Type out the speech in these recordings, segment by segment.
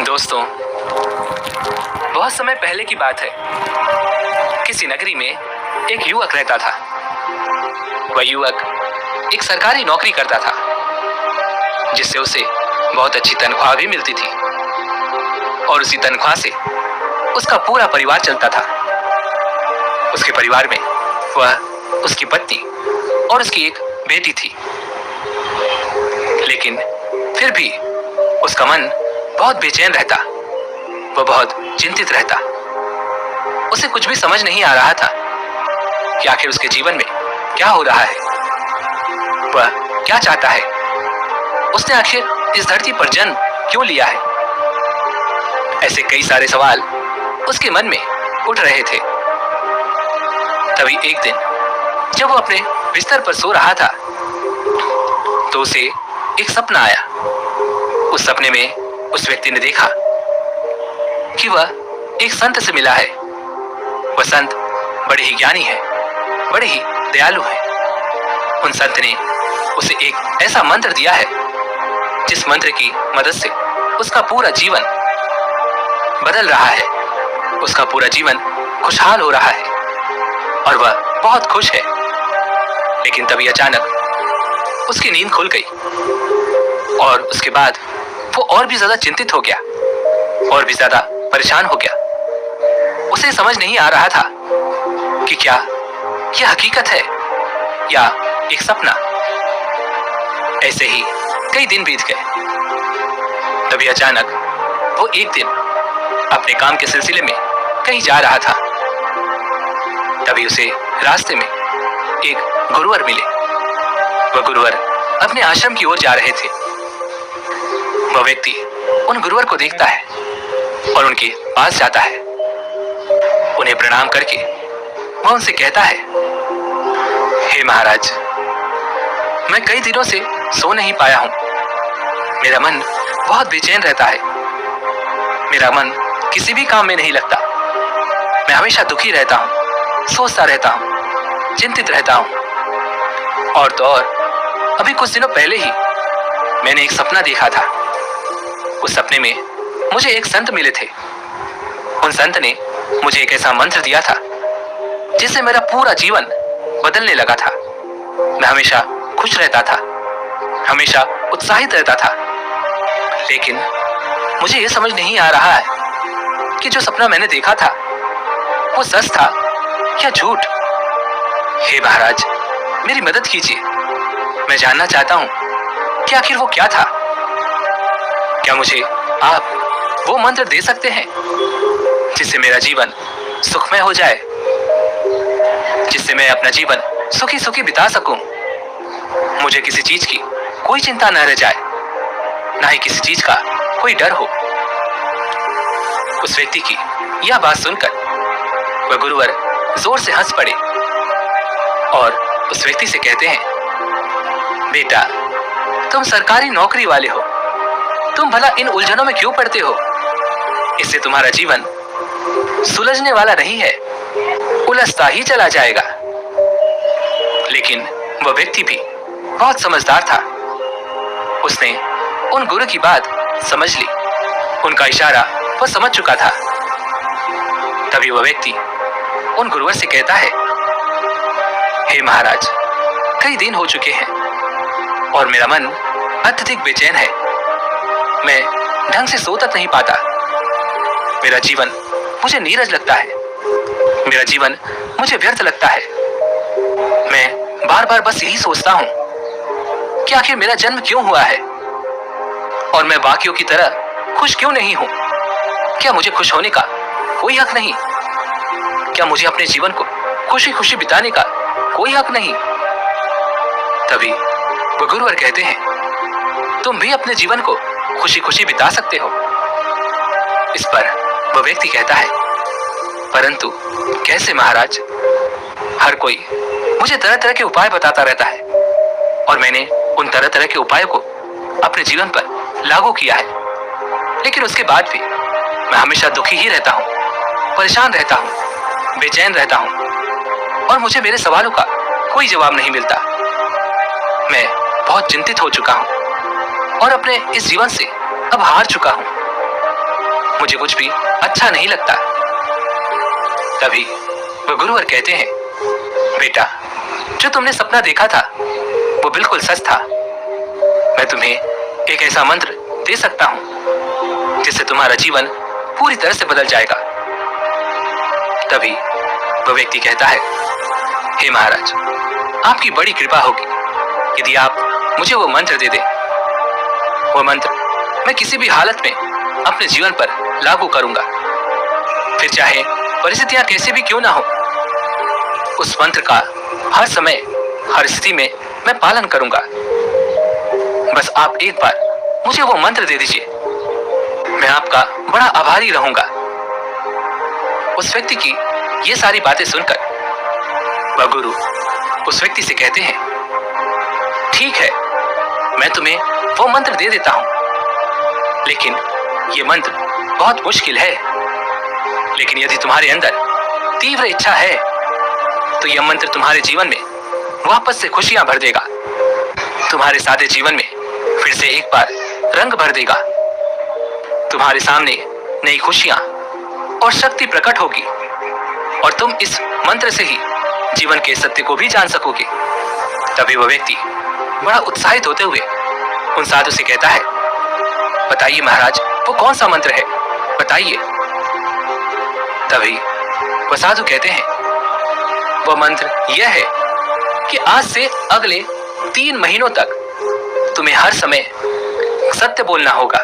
दोस्तों, बहुत समय पहले की बात है। किसी नगरी में एक युवक रहता था। वह युवक एक सरकारी नौकरी करता था, जिससे उसे बहुत अच्छी तनख्वाह भी मिलती थी और उसी तनख्वाह से उसका पूरा परिवार चलता था। उसके परिवार में वह, उसकी पत्नी और उसकी एक बेटी थी। लेकिन फिर भी उसका मन बहुत बेचैन रहता। वह बहुत चिंतित रहता। उसे कुछ भी समझ नहीं आ रहा था कि आखिर उसके जीवन में क्या हो रहा है, वह क्या चाहता है, उसने आखिर इस धरती पर जन्म क्यों लिया है। ऐसे कई सारे सवाल उसके मन में उठ रहे थे। तभी एक दिन जब वो अपने बिस्तर पर सो रहा था, तो उसे एक सपना आया। उस सपने में उस व्यक्ति ने देखा कि वह एक संत से मिला है। वह संत बड़े ही ज्ञानी है, बड़े ही दयालु है। उन संत ने उसे एक ऐसा मंत्र दिया है, जिस मंत्र की मदद से उसका पूरा जीवन बदल रहा है, उसका पूरा जीवन खुशहाल हो रहा है और वह बहुत खुश है। लेकिन तभी अचानक उसकी नींद खुल गई और उसके बाद वो और भी ज्यादा चिंतित हो गया और भी ज्यादा परेशान हो गया। उसे समझ नहीं आ रहा था कि क्या यह हकीकत है या एक सपना। ऐसे ही कई दिन बीत गए। तभी अचानक वो एक दिन अपने काम के सिलसिले में कहीं जा रहा था। तभी उसे रास्ते में एक गुरुवर मिले। वह गुरुवर अपने आश्रम की ओर जा रहे थे। वह व्यक्ति उन गुरुवर को देखता है और उनके पास जाता है। उन्हें प्रणाम करके वह उनसे कहता है, हे महाराज, मैं कई दिनों से सो नहीं पाया हूं। मेरा मन बहुत बेचैन रहता है। मेरा मन किसी भी काम में नहीं लगता। मैं हमेशा दुखी रहता हूं, सोचता रहता हूं, चिंतित रहता हूं। और तो और अभी कुछ दिनों पहले ही मैंने एक सपना देखा था। उस सपने में मुझे एक संत मिले थे। उन संत ने मुझे एक ऐसा मंत्र दिया था, जिससे मेरा पूरा जीवन बदलने लगा था। मैं हमेशा खुश रहता था, हमेशा उत्साहित रहता था। लेकिन मुझे यह समझ नहीं आ रहा है कि जो सपना मैंने देखा था वो सच था या झूठ। हे महाराज, मेरी मदद कीजिए। मैं जानना चाहता हूं कि आखिर वो क्या था। क्या मुझे आप वो मंत्र दे सकते हैं जिससे मेरा जीवन सुखमय हो जाए, जिससे मैं अपना जीवन सुखी सुखी बिता सकूं। मुझे किसी चीज की कोई चिंता न रह जाए, ना ही किसी चीज का कोई डर हो। उस व्यक्ति की यह बात सुनकर वह गुरुवर जोर से हंस पड़े और उस व्यक्ति से कहते हैं, बेटा, तुम सरकारी नौकरी वाले हो। तुम भला इन उलझनों में क्यों पड़ते हो। इससे तुम्हारा जीवन सुलझने वाला नहीं है, उलझता ही चला जाएगा। लेकिन वह व्यक्ति भी बहुत समझदार था। उसने उन गुरु की बात समझ ली। उनका इशारा वह समझ चुका था। तभी वह व्यक्ति उन गुरुवर से कहता है, हे महाराज, कई दिन हो चुके हैं और मेरा मन अत्यधिक बेचैन है। मैं ढंग से सो तक नहीं पाता। मेरा जीवन मुझे नीरस लगता है। मेरा जीवन मुझे व्यर्थ लगता है। मैं बार बार बस यही सोचता हूं कि आखिर मेरा जन्म क्यों हुआ है और मैं बाकियों की तरह खुश क्यों नहीं हूं। क्या मुझे खुश होने का कोई हक नहीं? क्या मुझे अपने जीवन को खुशी खुशी बिताने का कोई हक नहीं? तभी वो गुरुवर कहते हैं, तुम भी अपने जीवन को खुशी खुशी बिता सकते हो। इस पर वह व्यक्ति कहता है, परंतु कैसे महाराज? हर कोई मुझे तरह तरह के उपाय बताता रहता है और मैंने उन तरह तरह के उपायों को अपने जीवन पर लागू किया है। लेकिन उसके बाद भी मैं हमेशा दुखी ही रहता हूँ, परेशान रहता हूँ, बेचैन रहता हूँ और मुझे मेरे सवालों का कोई जवाब नहीं मिलता। मैं बहुत चिंतित हो चुका हूँ और अपने इस जीवन से अब हार चुका हूं, मुझे कुछ भी अच्छा नहीं लगता। तभी वह गुरुवर कहते हैं, बेटा, जो तुमने सपना देखा था वो बिल्कुल सच था। मैं तुम्हें एक ऐसा मंत्र दे सकता हूं जिससे तुम्हारा जीवन पूरी तरह से बदल जाएगा। तभी वह व्यक्ति कहता है, हे महाराज, आपकी बड़ी कृपा होगी यदि आप मुझे वो मंत्र दे दें। वो मंत्र मैं किसी भी हालत में अपने जीवन पर लागू करूंगा, फिर चाहे परिस्थितियां कैसी भी क्यों ना हो। उस मंत्र का हर समय हर स्थिति में मैं पालन करूंगा। बस आप एक बार मुझे वो मंत्र दे दीजिए, मैं आपका बड़ा आभारी रहूंगा। उस व्यक्ति की ये सारी बातें सुनकर वह गुरु उस व्यक्ति से कहते हैं, ठीक है, मैं तुम्हें वो मंत्र दे देता हूं, लेकिन ये मंत्र बहुत मुश्किल है। लेकिन यदि तुम्हारे अंदर तीव्र इच्छा है तो यह मंत्र तुम्हारे जीवन में वापस से खुशियां भर देगा, तुम्हारे सादे जीवन में फिर से एक बार रंग भर देगा। तुम्हारे सामने नई खुशियां और शक्ति प्रकट होगी और तुम इस मंत्र से ही जीवन के सत्य को भी जान सकोगे। तभी वह व्यक्ति बड़ा उत्साहित होते हुए उन साधु से कहता है, बताइए महाराज, वो कौन सा मंत्र है, बताइए। तभी वह साधु कहते हैं, वह मंत्र यह है कि आज से अगले 3 महीनों तक तुम्हें हर समय सत्य बोलना होगा,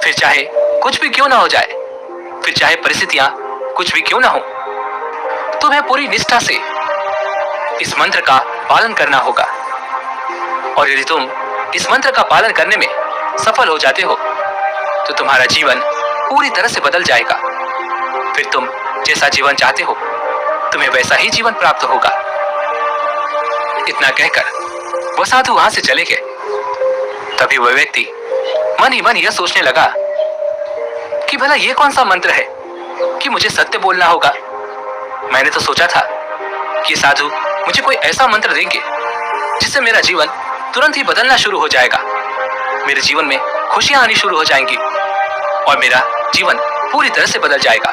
फिर चाहे कुछ भी क्यों ना हो जाए, फिर चाहे परिस्थितियां कुछ भी क्यों ना हो, तुम्हें पूरी निष्ठा से इस मंत्र का पालन करना होगा। और यदि तुम इस मंत्र का पालन करने में सफल हो जाते हो तो तुम्हारा जीवन पूरी तरह से बदल जाएगा। फिर तुम जैसा जीवन चाहते हो तुम्हें वैसा ही जीवन प्राप्त होगा। इतना कहकर वो साधु वहां से चले गए। तभी वह व्यक्ति मन ही मन यह सोचने लगा कि भला ये कौन सा मंत्र है कि मुझे सत्य बोलना होगा। मैंने तो सोचा था कि साधु मुझे कोई ऐसा मंत्र देंगे जिससे मेरा जीवन तुरंत ही बदलना शुरू हो जाएगा, मेरे जीवन में खुशियां आनी शुरू हो जाएंगी और मेरा जीवन पूरी तरह से बदल जाएगा।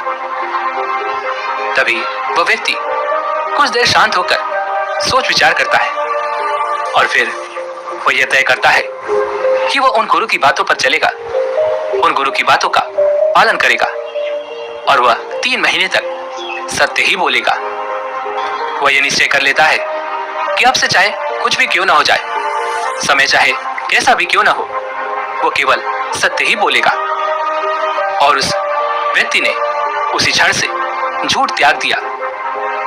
तभी वह व्यक्ति कुछ देर शांत होकर सोच विचार करता है और फिर वह यह तय करता है कि वह उन गुरु की बातों पर चलेगा, उन गुरु की बातों का पालन करेगा और वह 3 महीने तक सत्य ही बोलेगा। वह यह निश्चय कर लेता है कि अब से चाहे कुछ भी क्यों ना हो जाए, समय चाहे कैसा भी क्यों ना हो, वो केवल सत्य ही बोलेगा। और उस व्यक्ति ने उसी क्षण से झूठ त्याग दिया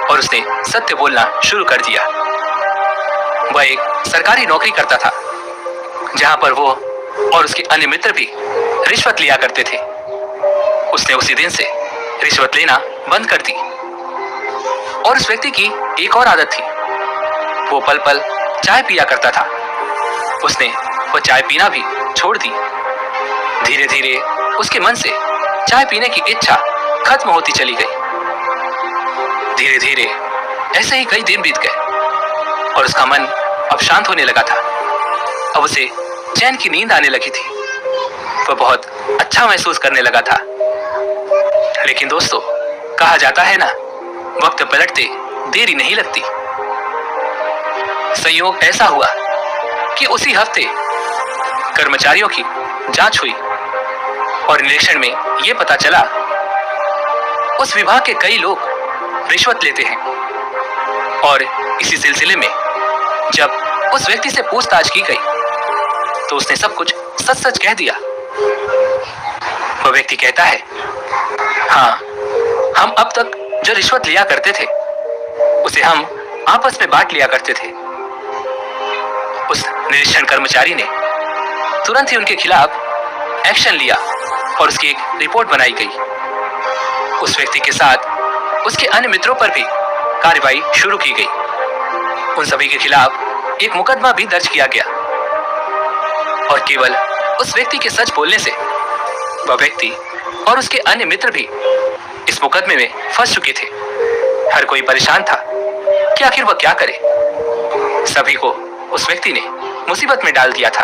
और उसने सत्य बोलना शुरू कर दिया। वह एक सरकारी नौकरी करता था जहां पर वो और उसके अन्य मित्र भी रिश्वत लिया करते थे। उसने उसी दिन से रिश्वत लेना बंद कर दी। और उस व्यक्ति की एक और आदत थी, वो पल पल चाय पिया करता था। उसने वो चाय पीना भी छोड़ दी। धीरे धीरे उसके मन से चाय पीने की इच्छा खत्म होती चली गई। धीरे धीरे ऐसे ही कई दिन बीत गए और उसका मन अब शांत होने लगा था। अब उसे चैन की नींद आने लगी थी। वह बहुत अच्छा महसूस करने लगा था। लेकिन दोस्तों, कहा जाता है ना, वक्त पलटते देरी नहीं लगती। संयोग ऐसा हुआ कि उसी हफ्ते कर्मचारियों की जांच हुई और निरीक्षण में यह पता चला उस विभाग के कई लोग रिश्वत लेते हैं। और इसी सिलसिले में जब उस व्यक्ति से पूछताछ की गई तो उसने सब कुछ सच सच कह दिया। वह व्यक्ति कहता है, हाँ, हम अब तक जो रिश्वत लिया करते थे उसे हम आपस में बांट लिया करते थे। उस निरीक्षण कर्मचारी ने तुरंत ही उनके खिलाफ एक्शन लिया और उसकी एक रिपोर्ट बनाई गई। उस व्यक्ति के साथ उसके अन्य मित्रों पर भी कार्रवाई शुरू की गई। उन सभी के खिलाफ एक मुकदमा भी दर्ज किया गया और केवल उस व्यक्ति के सच बोलने से वह व्यक्ति और उसके अन्य मित्र भी इस मुकदमे में फंस चुके थे। हर कोई परेशान था कि आखिर वह क्या करे। सभी को उस व्यक्ति ने मुसीबत में डाल दिया था।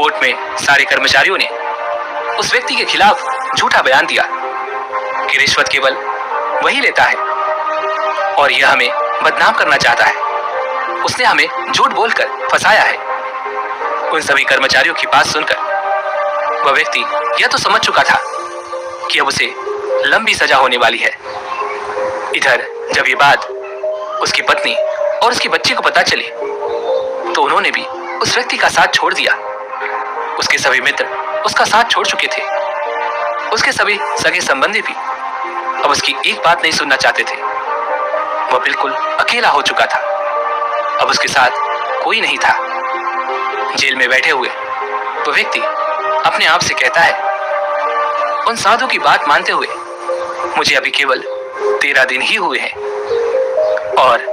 कोर्ट में सारे कर्मचारियों ने उस व्यक्ति के खिलाफ झूठा बयान दिया कि रिश्वत केवल वही लेता है और यह हमें बदनाम करना चाहता है। उसने हमें झूठ बोलकर फंसाया है। उन सभी कर्मचारियों की बात सुनकर वह व्यक्ति यह तो समझ चुका था कि अब उसे लंबी सजा होने वाली है। इधर जब ये बात उसकी पत्नी और उसकी बच्ची को पता चली तो उन्होंने भी उस व्यक्ति का साथ छोड़ दिया। उसके सभी मित्र उसका साथ छोड़ चुके थे। उसके सभी सगे संबंधी भी अब उसकी एक बात नहीं सुनना चाहते थे। वह बिल्कुल अकेला हो चुका था। अब उसके साथ कोई नहीं था। जेल में बैठे हुए वो व्यक्ति अपने आप से कहता है, उन साधु की बात मानते हुए मुझे अभी केवल 13 दिन ही हुए हैं और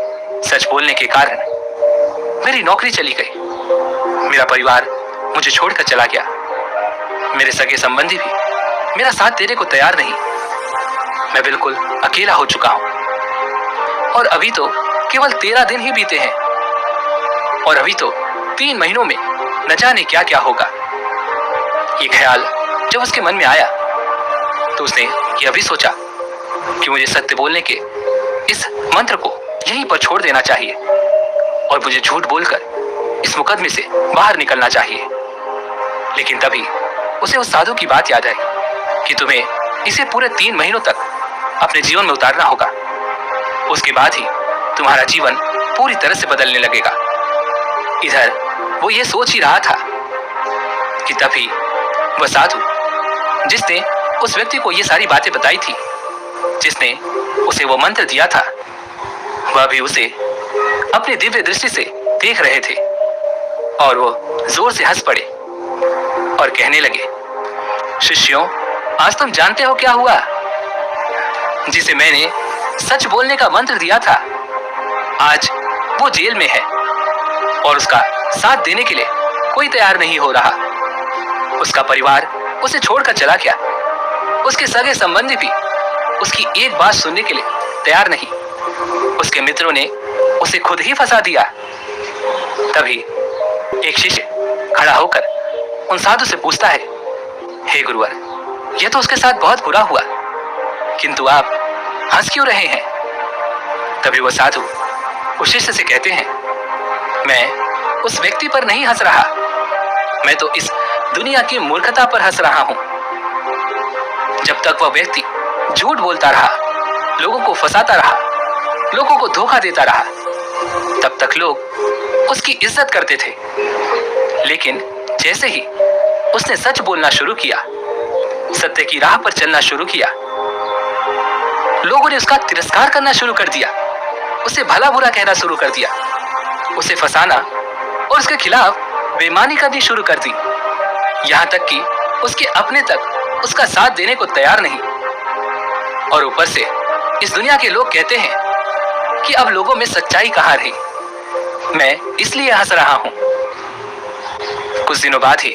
सच बोलने के कारण मेरी नौकरी चली गई। मेरा परिवार मुझे छोड़कर चला गया। मेरे सगे संबंधी भी मेरा साथ देने को तैयार नहीं। मैं बिल्कुल अकेला हो चुका हूं और अभी तो केवल 13 दिन ही बीते हैं और अभी तो 3 महीनों में न जाने क्या क्या होगा। ये ख्याल जब उसके मन में आया तो उसने यह भी सोचा कि मुझे सत्य बोलने के इस मंत्र को यहीं पर छोड़ देना चाहिए और मुझे झूठ बोलकर इस मुकदमे से बाहर निकलना चाहिए। लेकिन तभी उसे उस साधु की बात याद आई कि तुम्हें इसे पूरे 3 महीनों तक अपने जीवन में उतारना होगा। उसके बाद ही तुम्हारा जीवन पूरी तरह से बदलने लगेगा। इधर वो ये सोच ही रहा था कि तभी वह साधु जिसने उस व्यक्ति को ये सारी बातें बताई थी, जिसने उसे वो मंत्र दिया था, वह भी उसे अपनी दिव्य दृष्टि से देख रहे थे और वो जोर से हंस पड़े और कहने लगे, शिष्यों, आज तुम जानते हो क्या हुआ? जिसे मैंने सच बोलने का मंत्र दिया था, आज वो जेल में है और उसका साथ देने के लिए कोई तैयार नहीं हो रहा। उसका परिवार उसे छोड़कर चला गया। उसके सगे संबंधी भी उसकी एक बात सुनने के लिए तैयार नहीं। उसके मित्रों ने उसे खुद ही फंसा दिया। तभी एक शिष्य खड़ा होकर उन साधु से पूछता है, हे गुरुवर, यह तो उसके साथ बहुत बुरा हुआ, किंतु आप हंस क्यों रहे हैं? तभी वह साधु उस शिष्य से कहते हैं, मैं उस व्यक्ति पर नहीं हंस रहा, मैं तो इस दुनिया की मूर्खता पर हंस रहा हूं। जब तक वह व्यक्ति झूठ बोलता रहा, लोगों को फंसाता रहा, लोगों को धोखा देता रहा, तब तक लोग उसकी इज्जत करते थे। लेकिन जैसे ही उसने सच बोलना शुरू किया, सत्य की राह पर चलना शुरू किया, लोगों ने उसका तिरस्कार करना शुरू कर दिया, उसे भला बुरा कहना शुरू कर दिया, उसे फंसाना और उसके खिलाफ बेईमानी करनी शुरू कर दी। यहां तक कि उसके अपने तक उसका साथ देने को तैयार नहीं। और ऊपर से इस दुनिया के लोग कहते हैं कि अब लोगों में सच्चाई कहां रही। मैं इसलिए हंस रहा हूं। कुछ दिनों बाद ही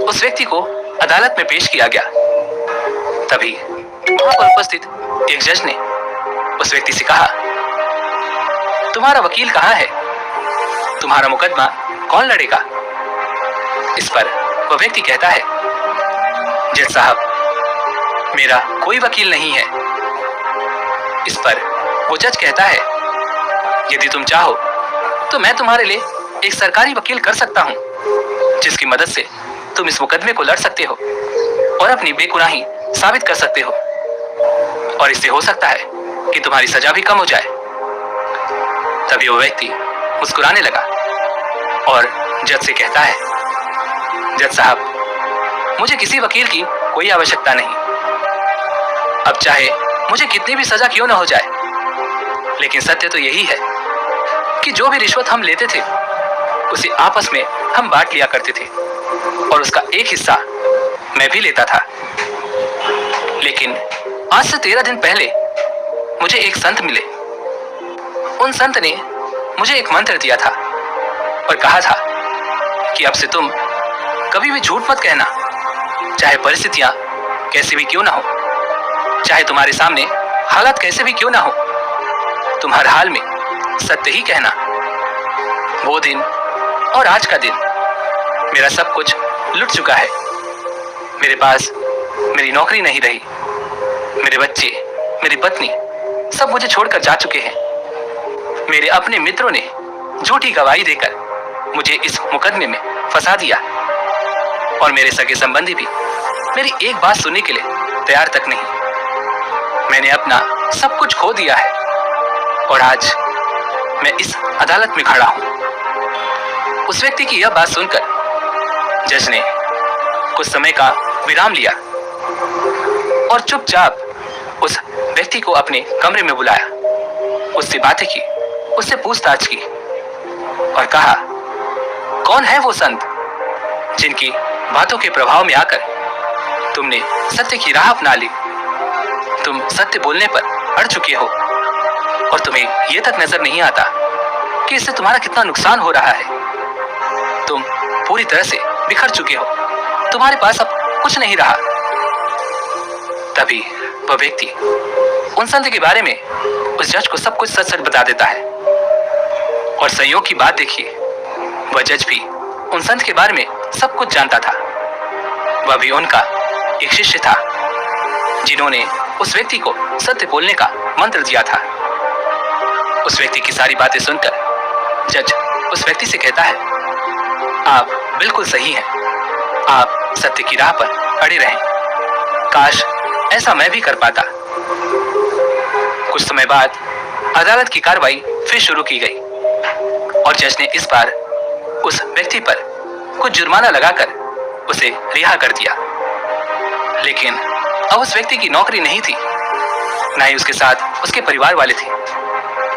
उस व्यक्ति को अदालत में पेश किया गया। तभी वहां पर उपस्थित एक जज ने उस व्यक्ति से कहा, तुम्हारा वकील कहां है? तुम्हारा मुकदमा कौन लड़ेगा? इस पर वह व्यक्ति कहता है, जज साहब, मेरा कोई वकील नहीं है। इस पर वो जज कहता है, यदि तुम चाहो तो मैं तुम्हारे लिए एक सरकारी वकील कर सकता हूं, जिसकी मदद से तुम इस मुकदमे को लड़ सकते हो और अपनी बेगुनाही साबित कर सकते हो, और इससे हो सकता है कि तुम्हारी सजा भी कम हो जाए। तभी वो व्यक्ति मुस्कुराने लगा और जज से कहता है, जज साहब, मुझे किसी वकील की कोई आवश्यकता नहीं। अब चाहे मुझे कितनी भी सजा क्यों ना हो जाए, लेकिन सत्य तो यही है कि जो भी रिश्वत हम लेते थे उसे आपस में हम बांट लिया करते थे और उसका एक हिस्सा मैं भी लेता था। लेकिन आज से 13 दिन पहले मुझे एक संत मिले। उन संत ने मुझे एक मंत्र दिया था और कहा था कि अब से तुम कभी भी झूठ मत कहना, चाहे परिस्थितियां कैसी भी क्यों ना हो, चाहे तुम्हारे सामने हालात कैसे भी क्यों ना हो, तुम हर हाल में सत्य ही कहना। वो दिन और आज का दिन मेरा सब कुछ लुट चुका है। मेरे पास मेरी नौकरी नहीं रही, मेरे बच्चे, मेरी पत्नी सब मुझे छोड़कर जा चुके हैं। मेरे अपने मित्रों ने झूठी गवाही देकर मुझे इस मुकदमे में फंसा दिया और मेरे सगे संबंधी भी मेरी एक बात सुनने के लिए तैयार तक नहीं। मैंने अपना सब कुछ खो दिया है और आज मैं इस अदालत में खड़ा हूं। उस व्यक्ति की यह बात सुनकर जज ने कुछ समय का विराम लिया और चुपचाप उस व्यक्ति को अपने कमरे में बुलाया, उससे बातें की, उससे पूछताछ की और कहा, कौन है वो संत जिनकी बातों के प्रभाव में आकर तुमने सत्य की राह अपना ली। तुम सत्य बोलने पर अड़ चुके हो और तुम्हें यह तक नजर नहीं आता कि इससे तुम्हारा कितना नुकसान हो रहा है। तुम पूरी तरह से बिखर चुके हो, तुम्हारे पास अब कुछ नहीं रहा। तभी वह व्यक्ति उन संत के बारे में उस जज को सब कुछ सच सच बता देता है और संयोग की बात देखिए, वह जज भी उन संत के बारे में सब कुछ जानता था। वह भी उनका एक शिष्य था जिन्होंने उस व्यक्ति को सत्य बोलने का मंत्र दिया था। उस व्यक्ति की सारी बातें सुनकर जज उस व्यक्ति से कहता है, आप बिल्कुल सही हैं, आप सत्य की राह पर अड़े रहें। काश ऐसा मैं भी कर पाता। कुछ समय बाद अदालत की कार्रवाई फिर शुरू की गई और जज ने इस बार उस व्यक्ति पर कुछ जुर्माना लगाकर उसे रिहा कर दिया। लेकिन अब उस व्यक्ति की नौकरी नहीं थी, न ही उसके साथ उसके परिवार वाले थे,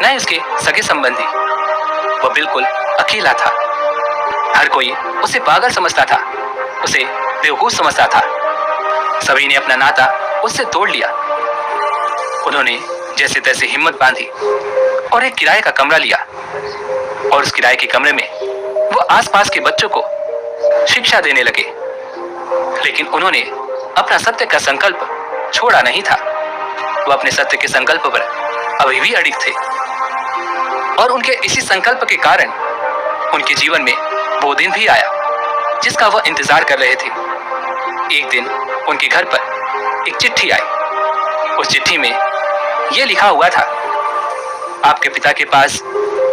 न ही उसके सगे संबंधी। वह बिल्कुल अकेला था। हर कोई उसे पागल समझता था, उसे बेवकूफ समझता था। सभी ने अपना नाता उससे तोड़ लिया। उन्होंने जैसे तैसे हिम्मत बांधी और एक किराए का कमरा लिया और उस किराए के कमरे में वो आसपास के बच्चों को शिक्षा देने लगे। लेकिन उन्होंने अपना सत्य का संकल्प छोड़ा नहीं था। वो अपने सत्य के संकल्प पर अभी भी अडिग थे और उनके इसी संकल्प के कारण उनके जीवन में वो दिन भी आया जिसका वह इंतजार कर रहे थे। एक दिन उनके घर पर एक चिट्ठी आई। उस चिट्ठी में यह लिखा हुआ था, आपके पिता के पास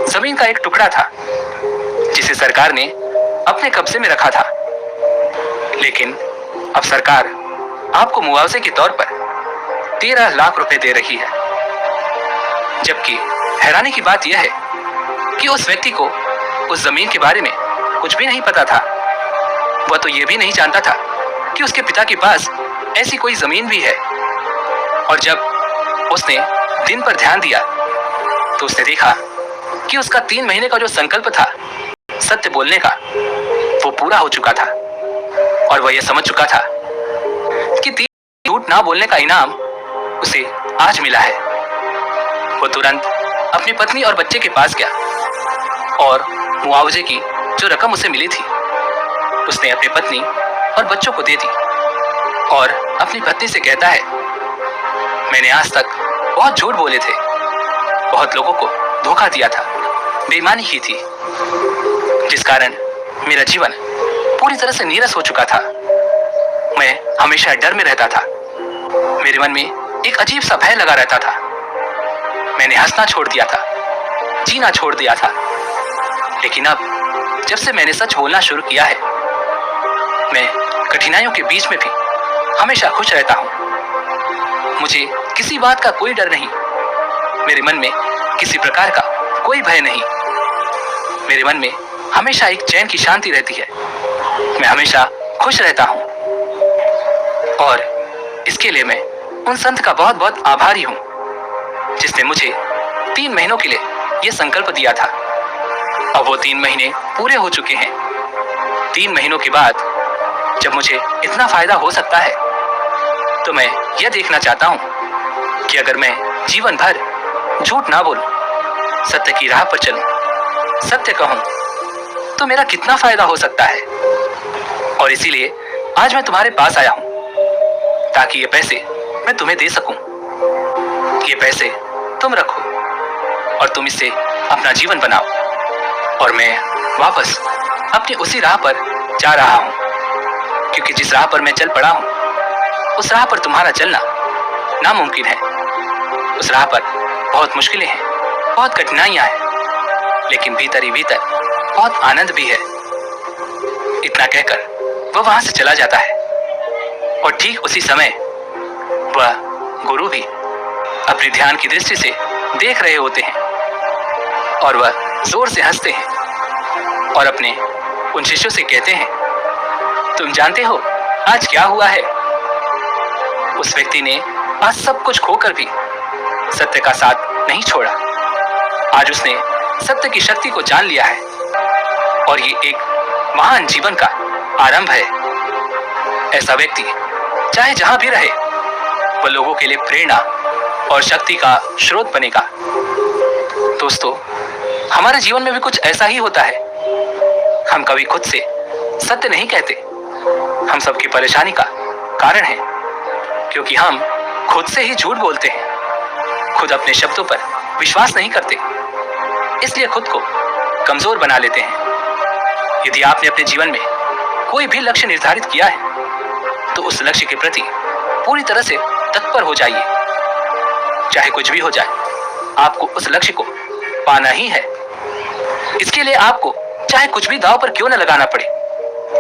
जमीन का एक टुकड़ा था जिसे सरकार ने अपने कब्जे में रखा था, लेकिन अब सरकार आपको मुआवजे के तौर पर 13 लाख रुपए दे रही है। जबकि हैरानी की बात यह है कि उस व्यक्ति को उस जमीन के बारे में कुछ भी नहीं पता था। वह तो यह भी नहीं जानता था कि उसके पिता के पास ऐसी कोई जमीन भी है। और जब उसने दिन पर ध्यान दिया तो उसने देखा कि उसका 3 महीने का जो संकल्प था सत्य बोलने का, वो पूरा हो चुका था और वह यह समझ चुका था कि 3 झूठ ना बोलने का इनाम उसे आज मिला है। वो तुरंत अपनी पत्नी और बच्चे के पास गया और मुआवजे की जो रकम उसे मिली थी उसने अपनी पत्नी और बच्चों को दे दी और अपनी पत्नी से कहता है, मैंने आज तक बहुत झूठ बोले थे, बहुत लोगों को धोखा दिया था, बेईमानी की थी, जिस कारण मेरा जीवन पूरी तरह से नीरस हो चुका था। मैं हमेशा डर में रहता था। मेरे मन में एक अजीब सा भय लगा रहता था। मैंने हंसना छोड़ दिया था, जीना छोड़ दिया था। लेकिन अब जब से मैंने सच बोलना शुरू किया है, मैं कठिनाइयों के बीच में भी हमेशा खुश रहता हूँ। मुझे किसी बात का कोई डर नहीं, मेरे मन में किसी प्रकार का कोई भय नहीं। मेरे मन में हमेशा एक चैन की शांति रहती है। मैं हमेशा खुश रहता हूँ और इसके लिए मैं उन संत का बहुत बहुत आभारी हूँ जिसने मुझे 3 महीनों के लिए यह संकल्प दिया था। अब वो 3 महीने पूरे हो चुके हैं। 3 महीनों के बाद जब मुझे इतना फायदा हो सकता है तो मैं यह देखना चाहता हूँ कि अगर मैं जीवन भर झूठ ना बोलूं, सत्य की राह पर चलूं, सत्य कहूं, तो मेरा कितना फायदा हो सकता है। और इसीलिए आज मैं तुम्हारे पास आया हूं ताकि ये पैसे मैं तुम्हें दे सकूं। ये पैसे तुम रखो और तुम इससे अपना जीवन बनाओ और मैं वापस अपनी उसी राह पर जा रहा हूं, क्योंकि जिस राह पर मैं चल पड़ा हूं, उस राह पर तुम्हारा चलना नामुमकिन है। उस राह पर बहुत मुश्किलें हैं, बहुत कठिनाइयां हैं, लेकिन भीतर ही भीतर बहुत आनंद भी है। इतना कहकर वह वहां से चला जाता है और ठीक उसी समय वह गुरु भी अपने ध्यान की दृष्टि से देख रहे होते हैं और वह जोर से हंसते हैं और अपने उन शिष्यों से कहते हैं, तुम जानते हो आज क्या हुआ है? उस व्यक्ति ने आज सब कुछ खोकर भी सत्य का साथ नहीं छोड़ा। आज उसने सत्य की शक्ति को जान लिया है और ये एक महान जीवन का आरंभ है। ऐसा व्यक्ति चाहे जहां भी रहे, वह लोगों के लिए प्रेरणा और शक्ति का स्रोत बनेगा। दोस्तों, हमारे जीवन में भी कुछ ऐसा ही होता है। हम कभी खुद से सत्य नहीं कहते। हम सबकी परेशानी का कारण है, क्योंकि हम खुद से ही झूठ बोलते हैं, खुद अपने शब्दों पर विश्वास नहीं करते, इसलिए खुद को कमजोर बना लेते हैं। यदि आपने अपने जीवन में कोई भी लक्ष्य निर्धारित किया है, तो उस लक्ष्य के प्रति पूरी तरह से तत्पर हो जाइए। चाहे कुछ भी हो जाए, आपको उस लक्ष्य को पाना ही है। इसके लिए आपको चाहे कुछ भी दांव पर क्यों न लगाना पड़े,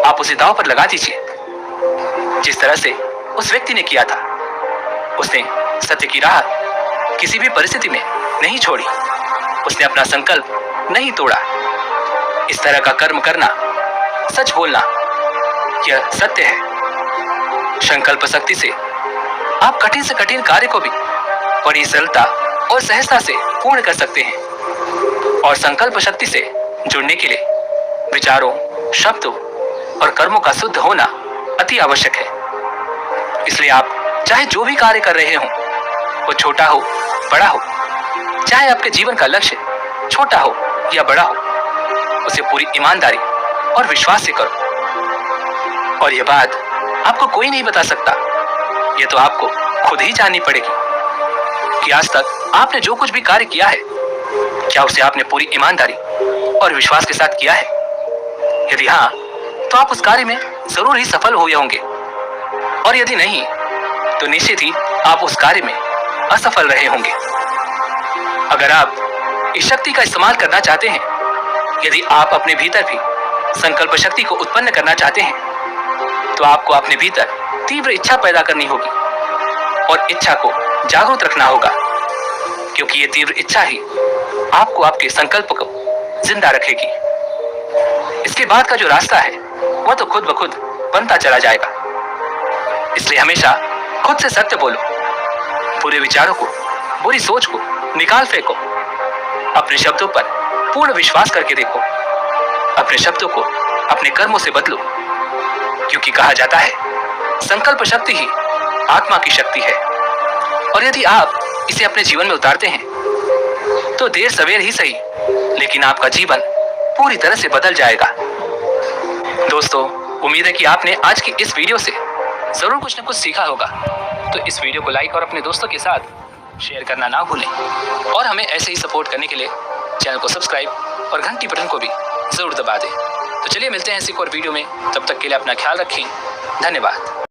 आप उसे दांव पर लगा दीजिए। जिस तरह से उस व्यक्ति ने किया था, उसने सत्य की राह किसी भी परिस्थिति में नहीं छोड़ी। उसने अपना संकल्प नहीं तोड़ा। इस तरह का कर्म करना, सच बोलना, यह सत्य है। संकल्प शक्ति से आप कठिन से कठिन कार्य को भी बड़ी सरलता और सहजता से पूर्ण कर सकते हैं। और संकल्प शक्ति से जुड़ने के लिए विचारों, शब्दों और कर्मों का शुद्ध होना अति आवश्यक है। इसलिए आप चाहे जो भी कार्य कर रहे हो, वो छोटा हो बड़ा हो, चाहे आपके जीवन का लक्ष्य छोटा हो या बड़ा हो, उसे पूरी ईमानदारी और विश्वास से करो। और यह बात आपको कोई नहीं बता सकता, यह तो आपको खुद ही जाननी पड़ेगी कि आज तक आपने जो कुछ भी कार्य किया है, क्या उसे आपने पूरी ईमानदारी और विश्वास के साथ किया है? यदि हाँ, तो आप उस कार्य में जरूर ही सफल हुए होंगे, और यदि नहीं, तो निश्चित ही आप उस कार्य में असफल रहे होंगे। अगर आप इस शक्ति का इस्तेमाल करना चाहते हैं, यदि आप अपने भीतर भी संकल्प शक्ति को उत्पन्न करना चाहते हैं, तो आपको अपने भीतर तीव्र इच्छा पैदा करनी होगी और इच्छा को जागरूक रखना होगा, क्योंकि ये तीव्र इच्छा ही आपको आपके संकल्प को जिंदा रखेगी। इसके बाद का जो रास्ता है, वह तो खुद ब खुद बनता चला जाएगा। इसलिए हमेशा खुद से सत्य बोलो। बुरे विचारों को, बुरी सोच को निकाल फेंको। अपने शब्दों पर पूर्ण विश्वास करके देखो। अपने शब्दों को अपने कर्मों से बदलो, क्योंकि कहा जाता है संकल्प शक्ति ही आत्मा की शक्ति है। और यदि आप इसे अपने जीवन में उतारते हैं, तो देर सवेर ही सही, लेकिन आपका जीवन पूरी तरह से बदल जाएगा। दोस्तों, उम्मीद है कि आपने आज की इस वीडियो से जरूर कुछ न कुछ सीखा होगा। तो इस वीडियो को लाइक और अपने दोस्तों के साथ शेयर करना ना भूलें, और हमें ऐसे ही सपोर्ट करने के लिए चैनल को सब्सक्राइब और घंटी बटन को भी जरूर दबा दें। तो चलिए मिलते हैं ऐसी एक और वीडियो में। तब तक के लिए अपना ख्याल रखें। धन्यवाद।